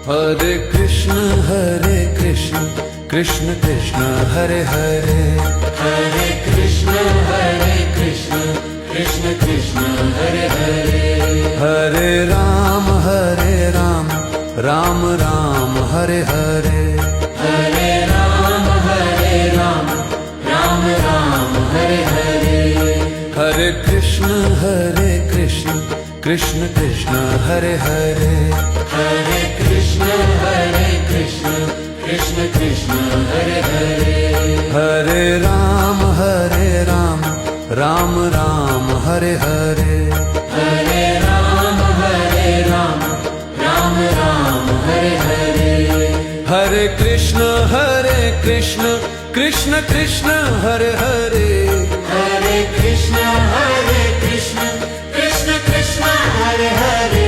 Hare Krishna, Krishna Krishna, Hare Hare, Hare Krishna, Krishna Krishna, Hare Hare. Hare Ram, Ram Ram, Hare Hare, Hare Ram, Ram Ram, Hare Hare. Hare Krishna, Krishna Krishna, Hare Hare, Hare Krishna, Krishna Krishna, Hare Hare. Hare Ram, Ram Ram, Hare Hare, Hare Ram, Ram Ram, Hare Hare. Hare Krishna, Krishna Krishna, Hare Hare, Hare Krishna, Krishna Krishna, Hare Hare.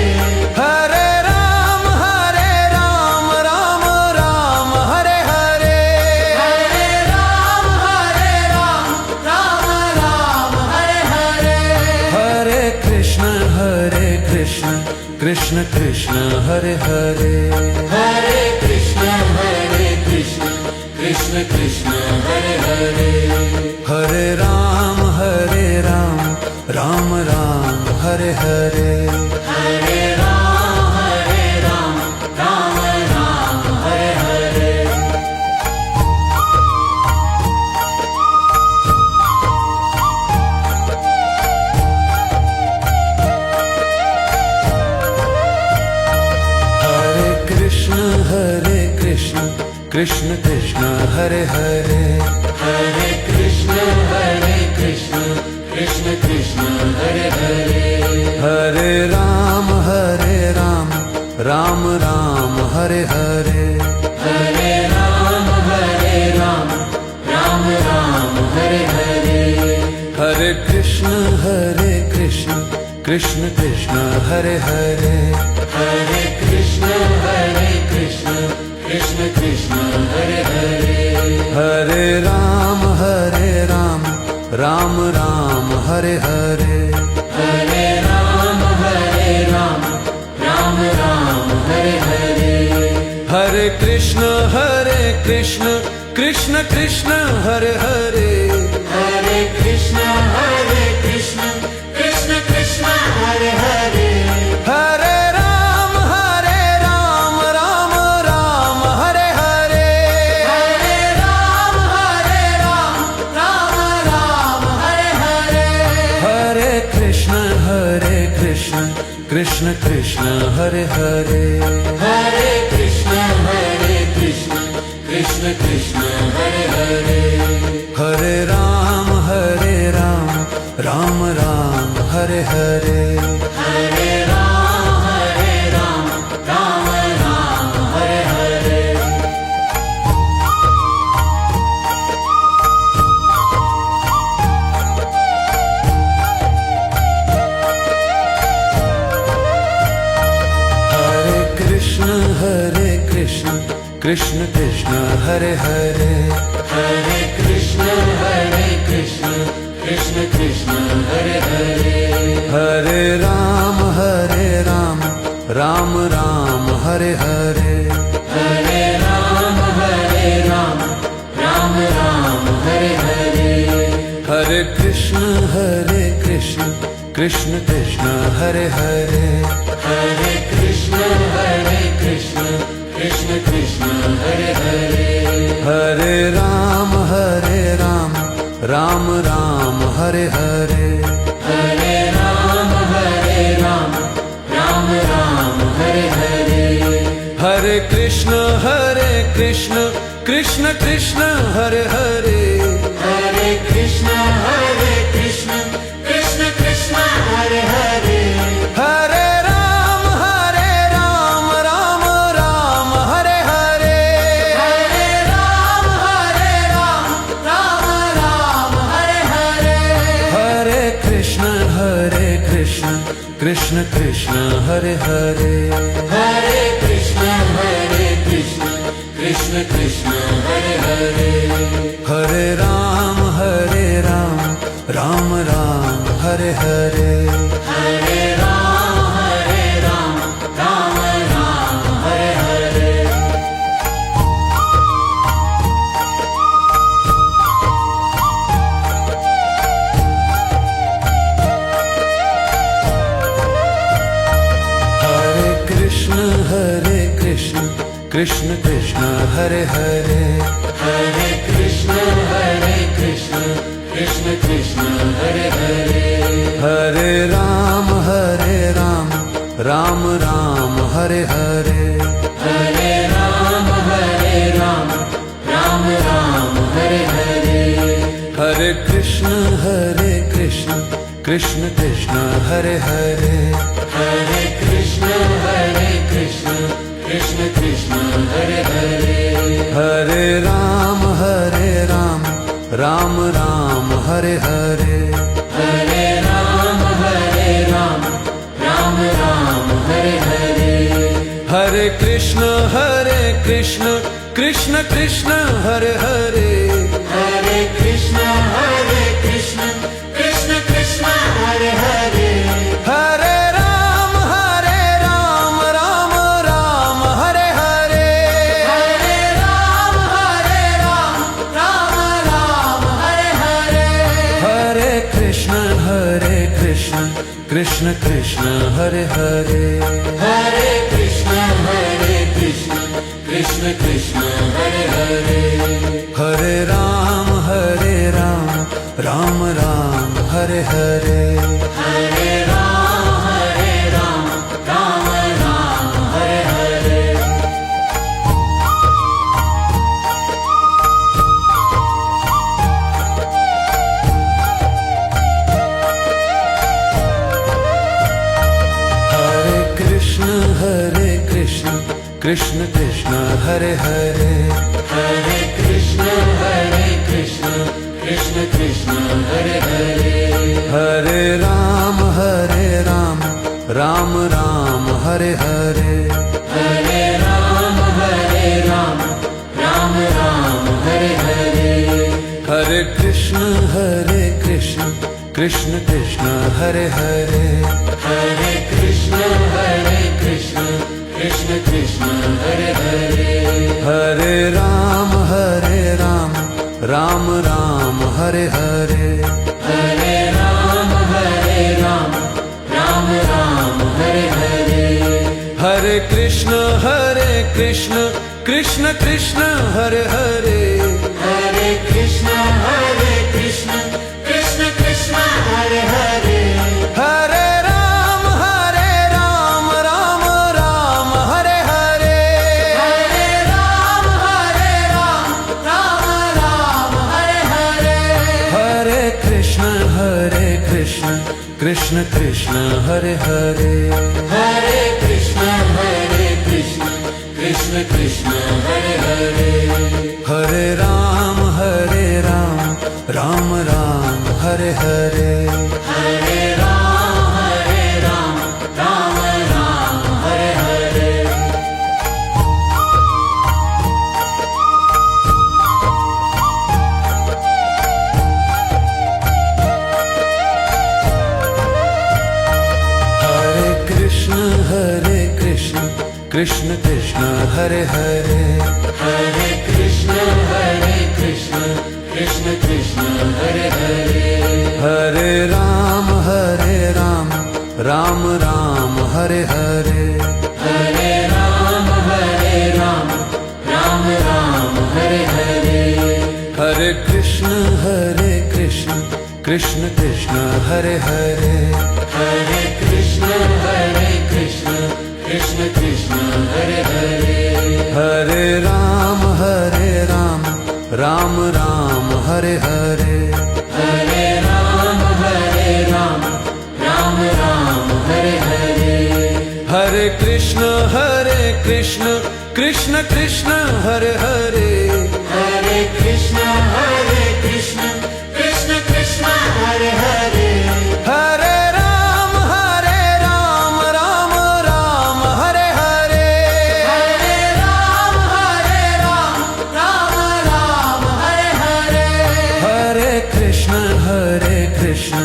Hare Ram, Ram Ram, Hare Hare, Hare Ram, Ram Ram, Hare Hare. Hare Krishna, Krishna Krishna, Hare Hare, Hare Krishna, Krishna Krishna, Hare Hare. Hare Ram, Ram Ram, Hare Hare, Hare Ram, Ram Ram, Hare Hare. Hare Krishna, Krishna Krishna, Hare Hare, Hare Krishna, Krishna Krishna, Hare Hare. Hare Ram, Ram Ram, Hare Hare, Hare Ram, Ram Ram, Hare Hare. Hare Krishna, Krishna Krishna, Hare Hare, Hare Krishna, Krishna Krishna, Hare Hare. Hare Ram, Ram Ram, Hare Hare, Hare Ram, Ram Ram, Hare Hare. Hare Krishna, Krishna Krishna, Hare Hare, Hare Krishna, Krishna Krishna, Hare Hare. Hare Ram, Ram Ram, Hare Hare, Hare Ram, Ram Ram, Hare Hare. Hare Krishna, Krishna Krishna, Hare Hare, Hare Krishna, Krishna Krishna, Hare Hare. Hare Ram, Ram Ram, Hare Hare, Hare Ram, Ram Ram, Hare Hare. Hare Krishna, Krishna Krishna, Hare Hare, Hare Krishna, Krishna Krishna, Hare Hare. Hare Ram, Ram Ram, Hare Hare, Hare Ram, Ram Ram, Hare Hare. Hare Krishna, Krishna Krishna, Hare Hare, Hare Krishna, Krishna Krishna, Hare Hare. Hare Ram, Ram Ram, Hare Hare, Hare Ram, Ram Ram, Hare Hare. Hare Krishna, Krishna Krishna, Hare Hare, Hare Krishna, Krishna Krishna, Hare Hare. Hare Ram, Ram Ram, Hare Hare, Hare Ram, Ram Ram, Hare Hare. Hare Krishna, Krishna Krishna, Hare Hare, Hare Krishna, Krishna Krishna, Hare Hare. Hare Ram, Ram Ram, Hare Hare, Hare Ram, Ram Ram, Hare Hare. Krishna Krishna Hare Hare Hare Krishna Krishna Krishna Hare Hare Hare Ram Ram Ram Hare Hare Hare Ram Ram Ram Hare Hare Hare Krishna Krishna Krishna Hare Hare Hare Krishna Krishna Krishna Hare Hare Hare Ram Ram Ram Hare Hare Hare Ram Ram Ram Hare Hare Hare Krishna Krishna Krishna Hare Hare Hare Krishna Krishna Krishna Hare Hare Hare Ram Ram Ram Hare Hare Hare Ram Ram Ram Hare Hare Hare Krishna Krishna Krishna Hare Hare Hare Krishna Krishna Krishna Hare Hare Hare Ram Ram Ram Hare Hare Hare Ram Ram Ram Hare Hare Hare Krishna Krishna Krishna Hare Hare Hare Krishna Krishna Krishna Hare Hare Hare Ram Ram Ram Hare Hare Hare Ram Ram Ram Hare Hare Hare Krishna Krishna Krishna Hare Hare Hare Krishna Krishna Krishna Hare Hare Hare Ram Ram Ram Hare Hare Hare Ram Ram Ram Hare Hare Hare Krishna Krishna Krishna Hare Hare Hare Krishna Krishna Krishna Hare Hare Hare Ram Ram Ram Hare Hare Hare Ram Ram Hare Hare Hare Krishna Krishna Krishna Hare Hare Hare Krishna Krishna Krishna Hare Hare Hare Ram Ram Ram Hare Hare Hare Ram Ram Ram Hare Hare Hare Krishna Krishna Krishna Hare Hare Hare Krishna Krishna Krishna Hare Hare Hare Ram Ram Ram Hare Hare Hare Ram Ram Ram Hare Hare Hare Krishna Krishna Krishna Hare Hare Hare Krishna Krishna Krishna Hare Hare Hare Ram Ram Ram Hare Hare Hare Ram Ram Ram Hare Hare Hare Krishna Krishna Krishna Hare Hare Hare Krishna Krishna Krishna Hare Hare Hare Ram Ram Ram Hare Hare Hare Ram Ram Hare Hare Hare Krishna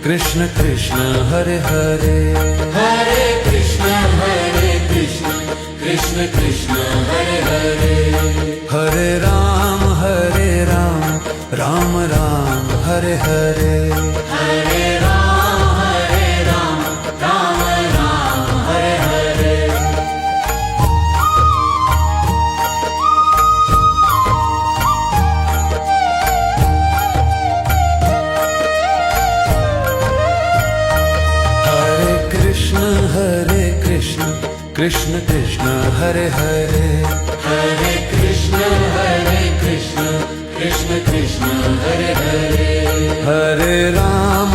Krishna Krishna Hare Hare Hare Krishna Krishna Krishna Hare Hare Hare Ram Ram Ram Hare Hare Hare Ram Ram Ram Hare Hare Krishna Krishna Hare Hare Hare Krishna Krishna Krishna Hare Hare Hare Ram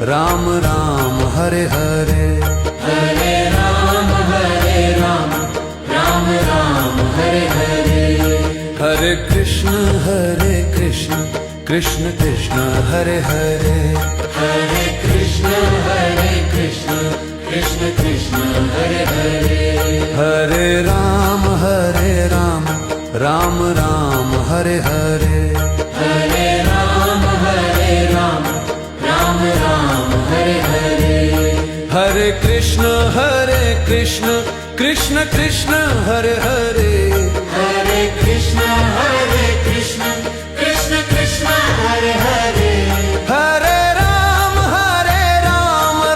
Ram Ram Hare Hare Hare Ram Ram Ram Hare Hare Hare Krishna Krishna Krishna Hare Hare Hare Krishna Krishna Krishna Hare Hare Hare Ram Ram Ram Hare Hare Hare Ram Ram Hare Hare Hare Krishna Krishna Krishna Hare Hare Hare Krishna Krishna Krishna Hare Hare Hare Ram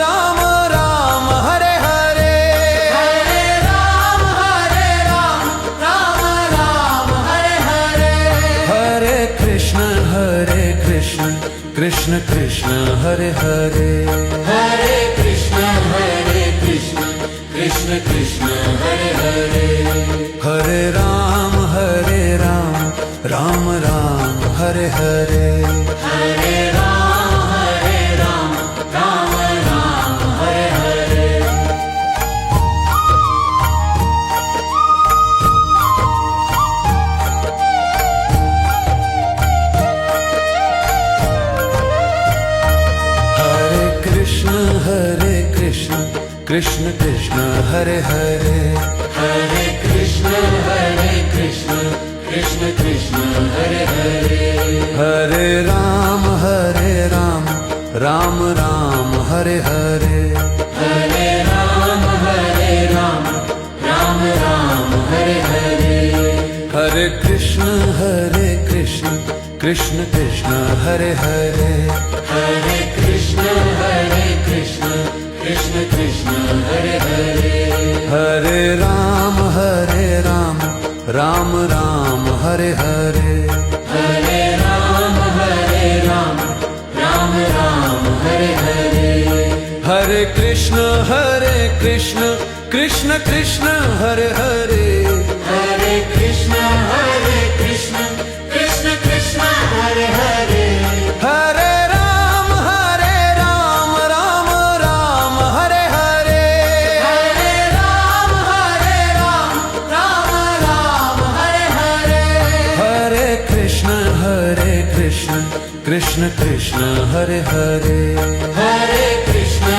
Ram Ram Hare Hare Hare Ram Ram Hare Hare Hare Krishna Krishna Krishna Hare Hare Hare Krishna Krishna Krishna Hare Hare Hare Ram Ram Ram Hare Hare Hare Ram Ram Hare Hare Hare Krishna Krishna Krishna Hare Hare Hare Krishna Krishna Krishna Hare Hare Hare Ram Ram Ram Hare Hare Hare Ram Ram Hare Hare Hare Krishna Krishna Krishna Hare Hare Hare Krishna Krishna Krishna Hare Hare Hare Ram Ram Ram Hare Hare Hare Ram Ram Hare Hare Hare Krishna Krishna Krishna Hare Hare Hare Krishna Krishna Krishna Hare Hare Hare Ram Ram Ram Hare Hare Hare Ram Ram Hare Hare Hare Krishna Krishna Krishna Hare Hare Hare Krishna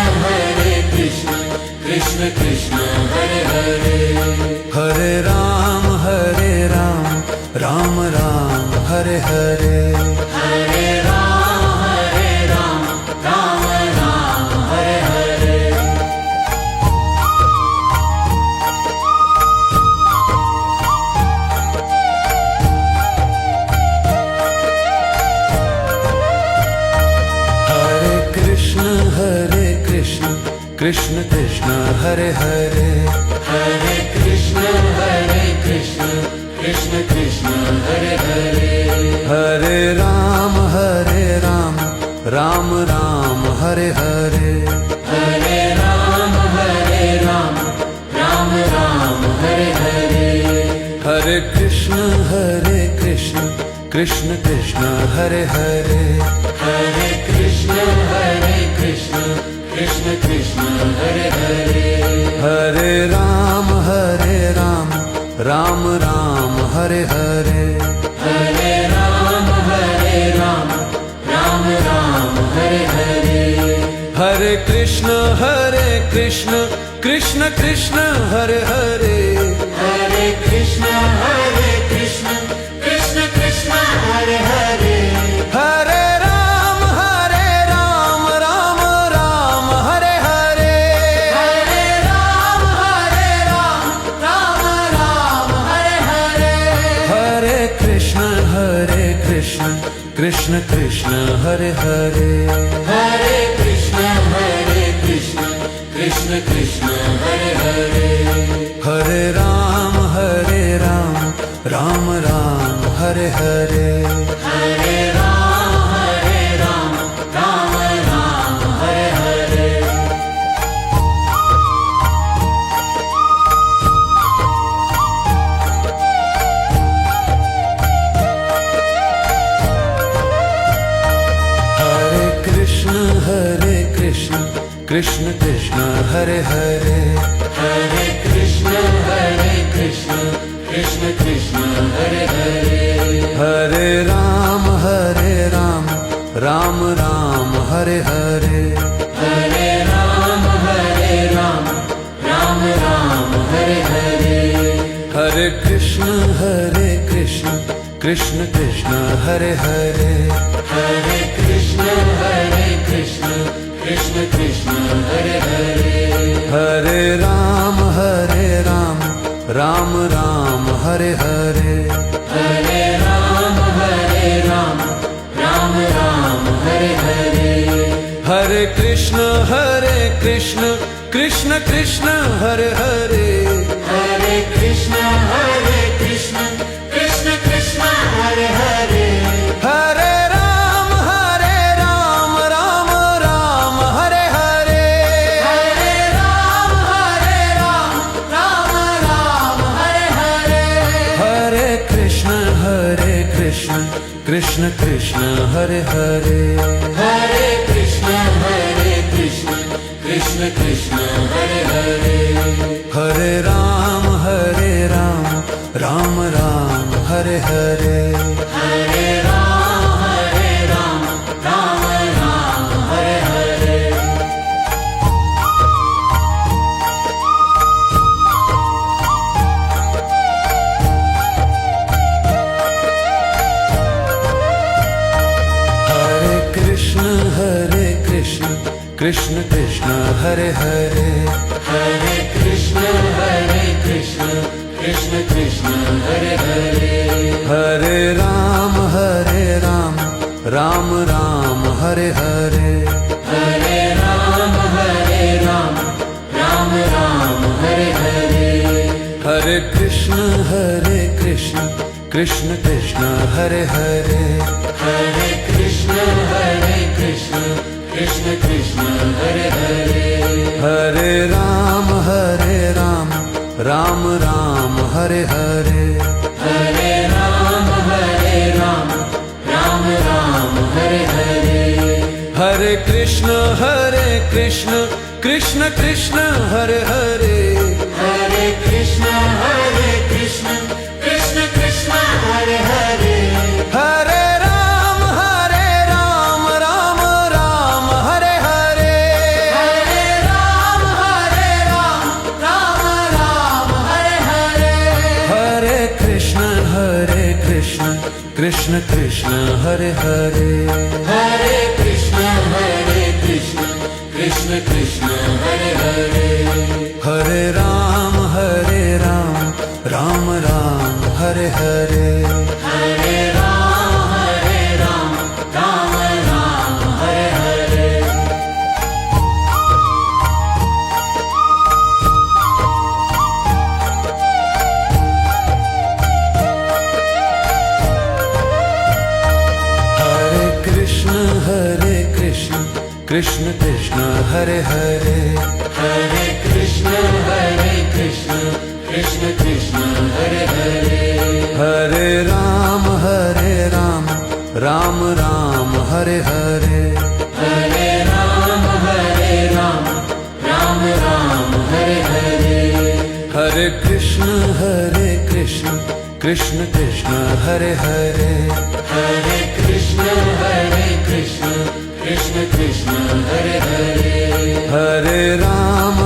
Krishna Krishna Hare Hare Hare Ram Ram Ram Hare Hare Hare Ram Ram Hare Hare Hare Krishna Krishna Krishna Hare Hare Hare Krishna Krishna Krishna Hare Hare Hare Ram Ram Ram Hare Hare Hare Ram Ram Hare Hare Hare Krishna Krishna Krishna Hare Hare Hare Krishna Krishna Krishna Hare Hare Hare Ram Ram Ram Hare Hare Hare Ram Ram Hare Hare Hare Krishna Krishna Krishna Hare Hare Hare Krishna Krishna Krishna Hare Hare Hare Ram Ram Ram Hare Hare Hare Ram Ram Hare Hare Hare Krishna Krishna Krishna Hare Hare Hare Krishna Krishna Krishna Hare Hare Hare Ram Ram Ram Hare Hare Hare Ram Ram Hare Hare Krishna Krishna Hare Hare Hare Krishna Krishna Krishna Hare Hare Hare Ram Ram Ram Hare Hare Hare Ram Ram Ram Hare Hare Hare Krishna Krishna Krishna Hare Hare Hare Krishna Krishna Krishna Hare Hare Hare Ram Ram Ram Hare Hare Hare Ram Ram Ram Hare Hare Hare Krishna Krishna Krishna Hare Hare Hare Krishna Krishna Krishna Hare Hare Hare Ram Ram Ram Hare Hare Hare Ram Ram Ram Hare Hare Hare Krishna Krishna Krishna Hare Hare Hare Krishna Krishna Krishna Hare Hare Hare Ram Ram Ram Hare Hare Hare Ram Ram Ram Hare Hare Hare Krishna Krishna Krishna Hare Hare Hare Krishna Krishna Krishna Hare Hare Hare Ram Ram Ram Hare Hare Hare Ram Ram Ram Hare Hare Hare Krishna Krishna Krishna Hare Hare Hare Krishna Krishna Krishna Hare Hare Hare Ram Ram Ram Hare Hare Hare Ram Ram Ram Hare Hare Hare Krishna Krishna Krishna Hare Hare Hare Krishna Krishna Krishna Hare Hare Hare Ram Ram Ram Hare Hare Hare Ram Ram Hare Hare Hare Krishna Krishna Krishna Hare Hare Hare Krishna Krishna Krishna Hare Hare Hare Ram Ram Ram Hare Hare Hare Ram Ram Ram Hare Hare Hare Krishna Krishna Krishna Hare Hare Hare Krishna Krishna Krishna Hare Hare Hare Ram Ram Ram Hare Hare Hare Ram Ram Ram Hare Hare Hare Krishna Krishna Krishna Hare Hare Hare Krishna Krishna Krishna Hare Hare Hare Ram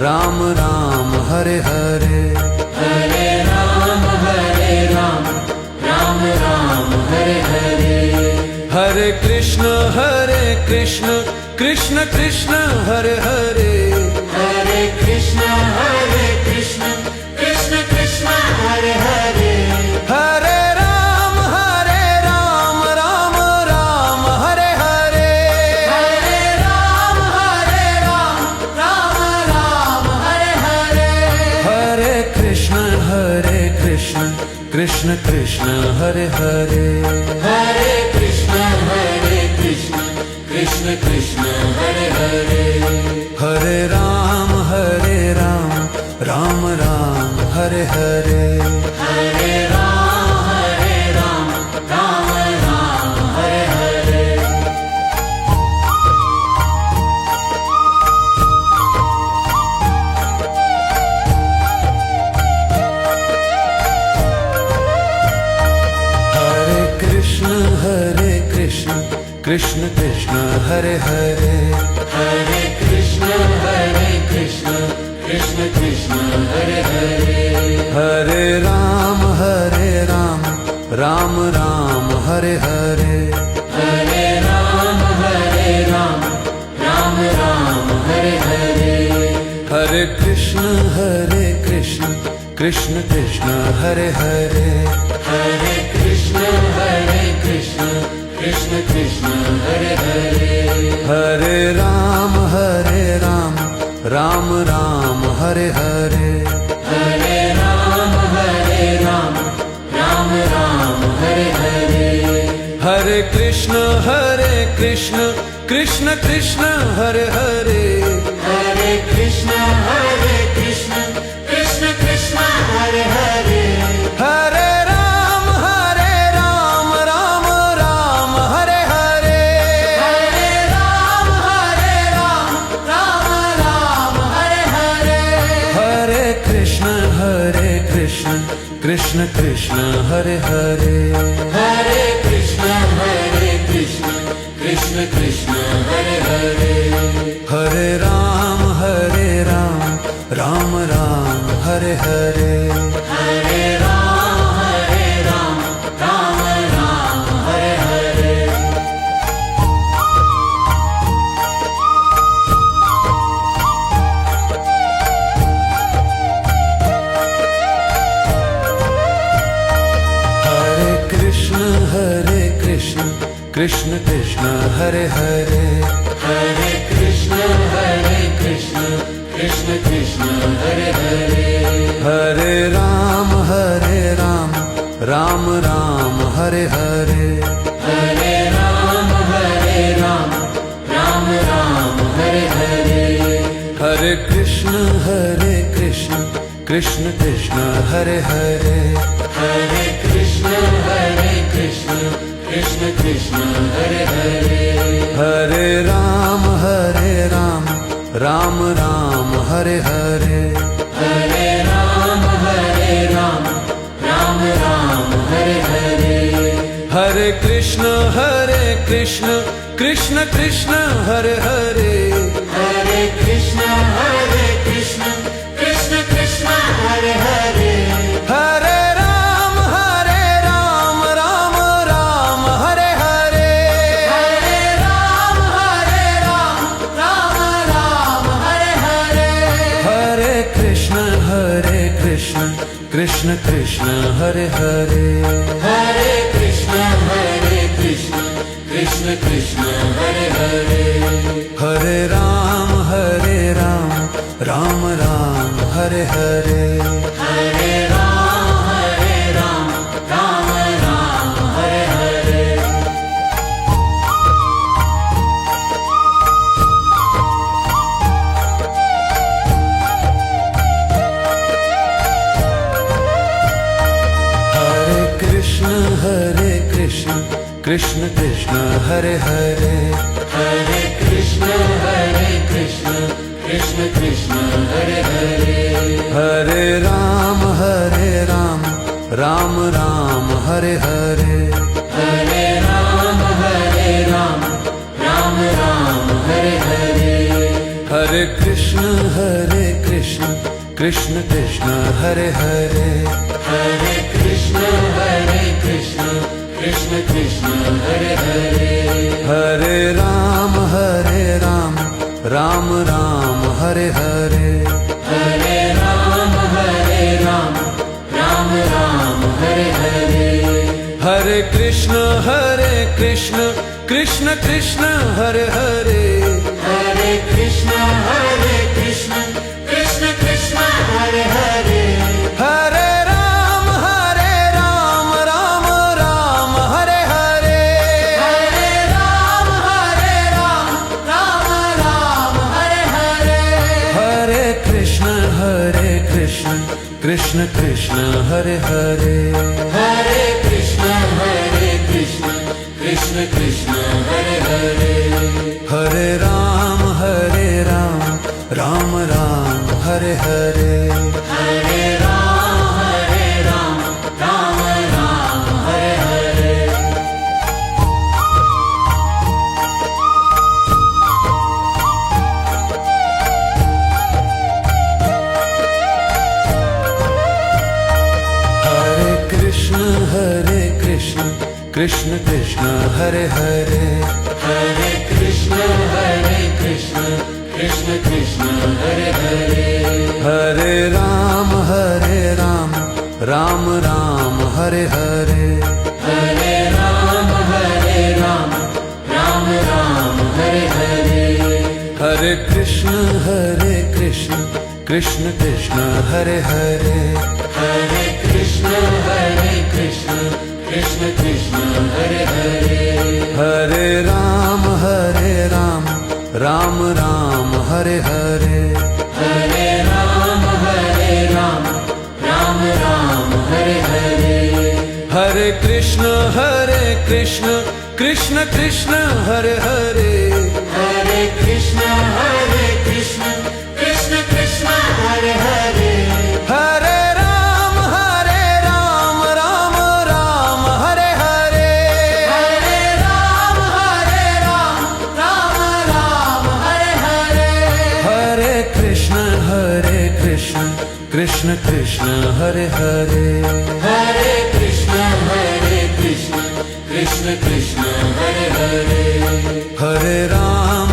Ram Ram Hare Hare Hare Ram Ram Ram Hare Hare Hare Krishna Krishna Krishna Hare Hare Hare Krishna Krishna Krishna Hare Hare Hare Ram Ram Ram Hare Hare Hare Ram Ram Hare Hare Hare Krishna Krishna Krishna Hare Hare Hare Krishna Krishna Krishna Hare Hare Hare Ram Ram Ram Hare Hare Hare Ram Ram Ram Hare Hare Krishna Krishna Hare Hare Hare Krishna Krishna Krishna Hare Hare Hare Ram Ram Ram Hare Hare Hare Ram Ram Ram Hare Hare Hare Krishna Krishna Krishna Hare Hare Hare Krishna Krishna Krishna Hare Hare Hare Ram Ram Ram Hare Hare Hare Ram Ram Ram Hare Hare Hare Krishna Krishna Krishna Hare Hare Hare Krishna Krishna Krishna Hare Hare Hare Ram Ram Ram Hare Hare Hare Ram Ram Ram Hare Hare Hare Krishna Krishna Krishna Hare Hare Hare Krishna Krishna Krishna Hare Hare Hare Ram Ram Ram Hare Hare Hare Ram Ram Ram Hare Hare Hare Krishna Krishna Krishna Hare Hare Hare Krishna Krishna Krishna Hare Hare Hare Ram Ram Ram Hare Hare Hare Ram Ram Ram Hare Hare Hare Krishna Krishna Krishna Hare Hare Hare Krishna Krishna Krishna Hare Hare Hare Ram Ram Ram Hare Hare Hare Ram Ram Ram Hare Hare Hare Krishna Krishna Krishna Hare Hare Hare Krishna Krishna Krishna Hare Hare Hare Ram Ram Ram Hare Hare Hare Ram Ram Hare Hare Hare Krishna Krishna Krishna Hare Hare Hare Krishna Krishna Krishna Hare Hare Hare Ram Ram Ram Hare Hare Hare Ram Ram Ram Hare Hare Hare Krishna Krishna Krishna Hare Hare Hare Krishna Krishna Krishna Hare Hare Hare Ram Ram Ram Hare Hare Hare Ram Ram Ram Hare Hare Hare Krishna Krishna Krishna Hare Hare Hare Krishna Krishna Krishna Hare Hare Hare Ram Ram Ram Hare Hare Hare Ram Ram Ram Hare Hare Hare Krishna Krishna Krishna Hare Hare Hare Krishna Krishna Krishna Hare Hare Hare Ram Ram Ram Hare Hare Hare Ram Ram Hare Hare Hare Krishna Krishna Krishna Hare Hare Hare Krishna Krishna Krishna Hare Hare Hare Ram Ram Ram Hare Hare Hare Ram Ram Ram Hare Hare Krishna Krishna Hare Hare Hare Krishna Krishna Krishna Hare Hare Hare Ram Ram Ram Hare Hare Hare Ram Ram Ram Hare Hare Hare Krishna Krishna Krishna Hare Hare Hare Krishna Krishna Krishna Hare Hare Hare Ram Ram Ram Hare Hare Hare Ram Ram Ram Hare Hare Hare Krishna Krishna Krishna Hare Hare Hare Krishna Krishna Krishna Hare Hare Hare Ram Ram Ram Hare Hare Hare Ram Ram Ram Hare Hare Hare Krishna Krishna Krishna Hare Hare Hare Krishna Krishna Krishna Hare Hare Hare Ram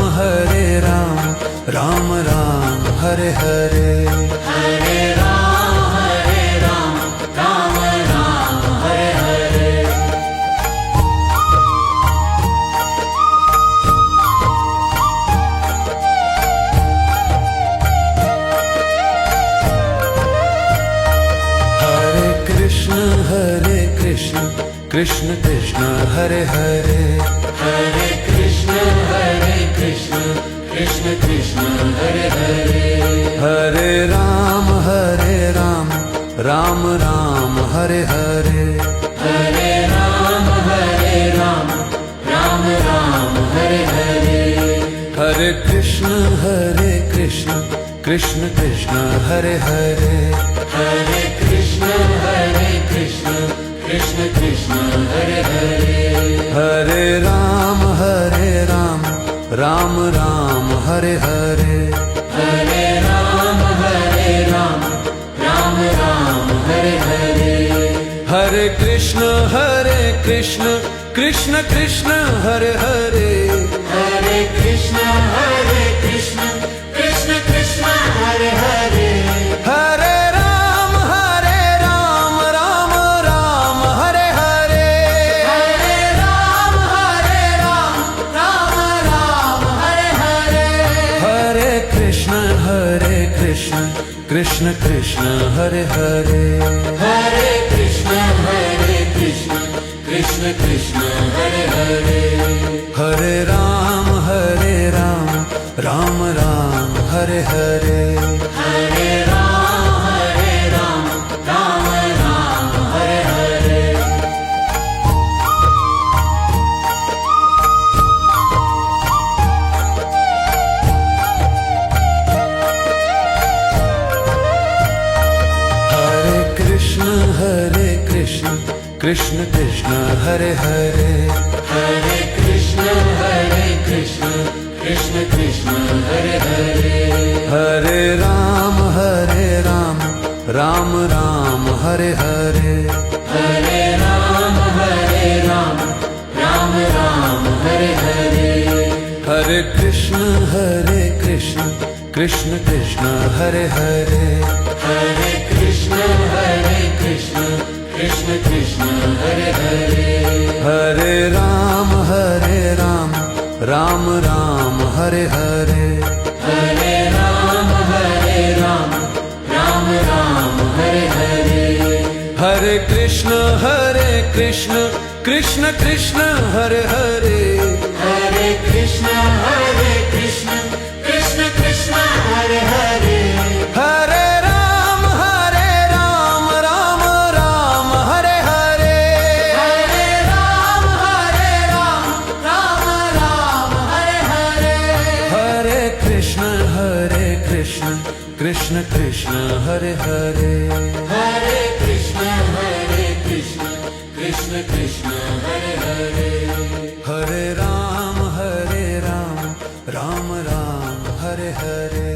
Ram Ram Hare Hare Hare Ram Ram Ram Hare Hare Hare Krishna Krishna Krishna Hare Hare Hare Krishna Krishna Krishna Hare Hare Hare Ram Ram Ram Hare Hare Hare Ram Ram Ram Hare Hare Hare Krishna Krishna Krishna Hare Hare Hare Krishna Krishna Krishna Hare Hare Hare Ram Ram Ram Hare Hare Hare Ram Ram Ram Hare Hare Hare Krishna Krishna Krishna Hare Hare Hare Krishna Krishna Krishna Hare Hare Hare Ram Ram Ram Hare Hare Hare Ram Ram Hare Hare Hare Krishna Krishna Krishna Hare Hare Hare Krishna Krishna Krishna Hare Hare Hare Ram Ram Ram Hare Hare Hare Ram Ram Ram Hare Hare Hare Krishna Krishna Krishna Hare Hare Hare Krishna Krishna Krishna Hare Hare Hare Ram Ram Ram Hare Hare Hare Ram Ram Ram Hare Hare Hare Krishna Krishna Krishna Hare Hare Hare Krishna Krishna Krishna Hare Hare Hare Ram Ram Ram Hare Hare Hare Ram Ram Ram Hare Hare Hare Krishna Krishna Krishna Hare Hare Hare Krishna Krishna Krishna Hare Hare Hare Ram Ram Ram Hare Hare Hare Ram Ram Hare Hare Hare Krishna Krishna Krishna Hare Hare Hare Krishna Krishna Krishna Hare Hare Hare Ram Ram Ram Hare Hare